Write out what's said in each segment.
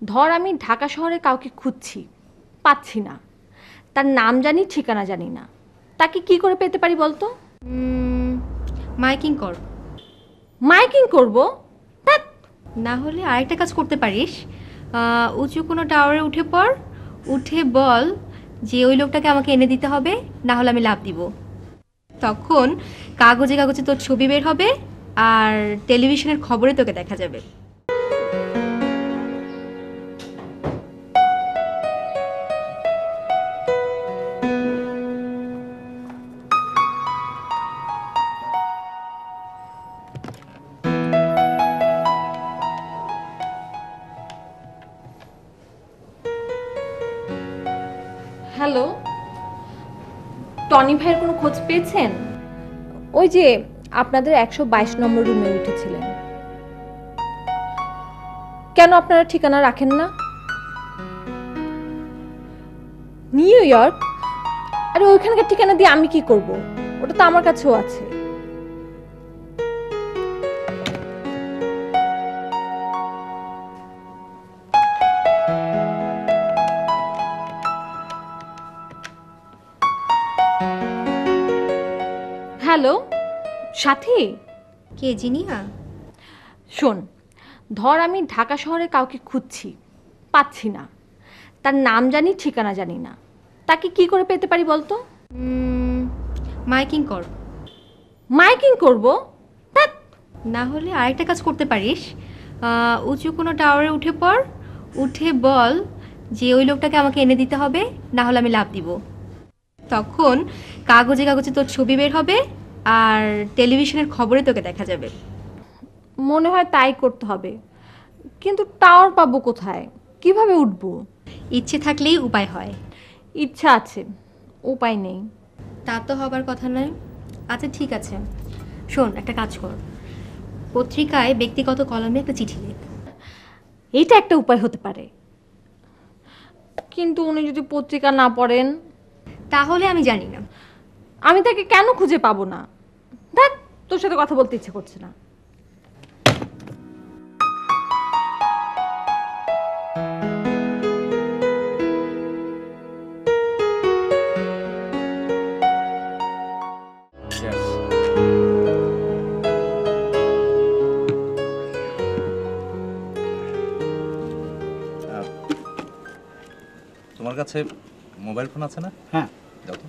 ধর আমি ঢাকা শহরে কাউকে খুঁজছি, পাচ্ছি না, তার নাম জানি ঠিকানা জানি না, তাকে কি করে পেতে পারি বলতো? মাইকিং কর। মাইকিং করব? ধ্যাৎ, না হলে আরেকটা কাজ করতে পারিস, উঁচু কোনো টাওয়ারে উঠে পড়, উঠে বল যে ওই লোকটাকে আমাকে এনে দিতে হবে, না হলে আমি লাভ দিব। তখন কাগজে কাগজে তোর ছবি বের হবে আর টেলিভিশনের খবরে তোকে দেখা যাবে। হ্যালো, টনি ভাইয়ের কোনো খোঁজ পেয়েছেন? ওই যে আপনাদের 122 নম্বর রুমে উঠেছিলেন, কেন আপনারা ঠিকানা রাখেন না? New York? আরে ওইখানকার ঠিকানা দিয়ে আমি কি করব? ওটা তো আমার কাছেও আছে। হ্যালো সাথী, কে জিনিয়া? শোন, ধর আমি ঢাকা শহরে কাউকে খুঁজছি, পাচ্ছি না, তার নাম জানি ঠিকানা জানি না, তাকে কি করে পেতে পারি বলতো? মাইকিং কর। মাইকিং করব? ধ্যাৎ, না হলে আরেকটা কাজ করতে পারিস, উঁচু কোনো টাওয়ারে উঠে পড়, উঠে বল যে ওই লোকটাকে আমাকে এনে দিতে হবে, না হলে আমি লাভ দিব। তখন কাগজে কাগজে তোর ছবি বের হবে আর টেলিভিশনের খবরে তোকে দেখা যাবে। মনে হয় তাই করতে হবে, কিন্তু টাওয়ার পাবো কোথায়, কিভাবে উঠবো? ইচ্ছে থাকলেই উপায় হয়। ইচ্ছা আছে, উপায় নেই। তা তো হবার কথা নয়। আচ্ছা ঠিক আছে, শোন একটা কাজ কর, পত্রিকায় ব্যক্তিগত কলমে একটা চিঠি লেখ। এটা একটা উপায় হতে পারে, কিন্তু উনি যদি পত্রিকা না পড়েন? তাহলে আমি জানি না। আমি তাকে কেন খুঁজে পাবো না? দেখ, তোর সাথে কথা বলতে ইচ্ছে করছে না। তোমার কাছে মোবাইল ফোন আছে না? হ্যাঁ, দাও তো।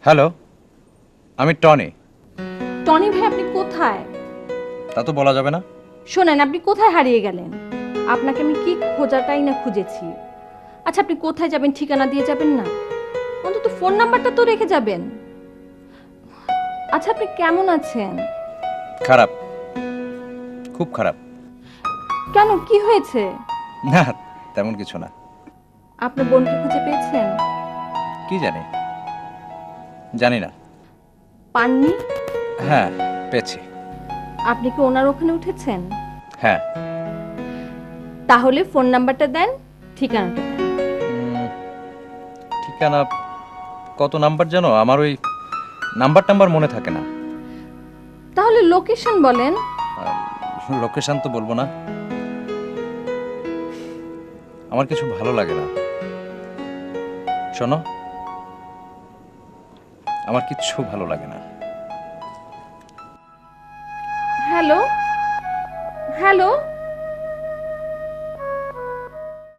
হ্যালো, আমি টনি। টনি ভাই, আপনি কোথায়? তা তো বলা যাবে না। শোনেন, আপনি কোথায় হারিয়ে গেলেন? আপনাকে আমি কি খোঁজাটাই না খুঁজেছি। আচ্ছা, আপনি কোথায় যাবেন ঠিকানা দিয়ে যাবেন না? অন্তত ফোন নাম্বারটা তো রেখে যাবেন। আচ্ছা, আপনি কেমন আছেন? খারাপ, খুব খারাপ। কেন, কি হয়েছে? না, তেমন কিছু না। আপনার বোনকে খুঁজে পেয়েছেন? কি জানি, জানি না। পাননি? হ্যাঁ, পেয়েছি। আপনি কি ওনার ওখানে উঠেছেন? হ্যাঁ। তাহলে ফোন নাম্বারটা দেন, ঠিকানাটা দেন। ঠিকানা কত নাম্বার জানো? আমার ওই নাম্বার মনে থাকে না। তাহলে লোকেশন বলেন। লোকেশন তো বলবো না, আমার কিছু ভালো লাগে না। শোনো, আমার কিচ্ছু ভালো লাগে না। Hello hello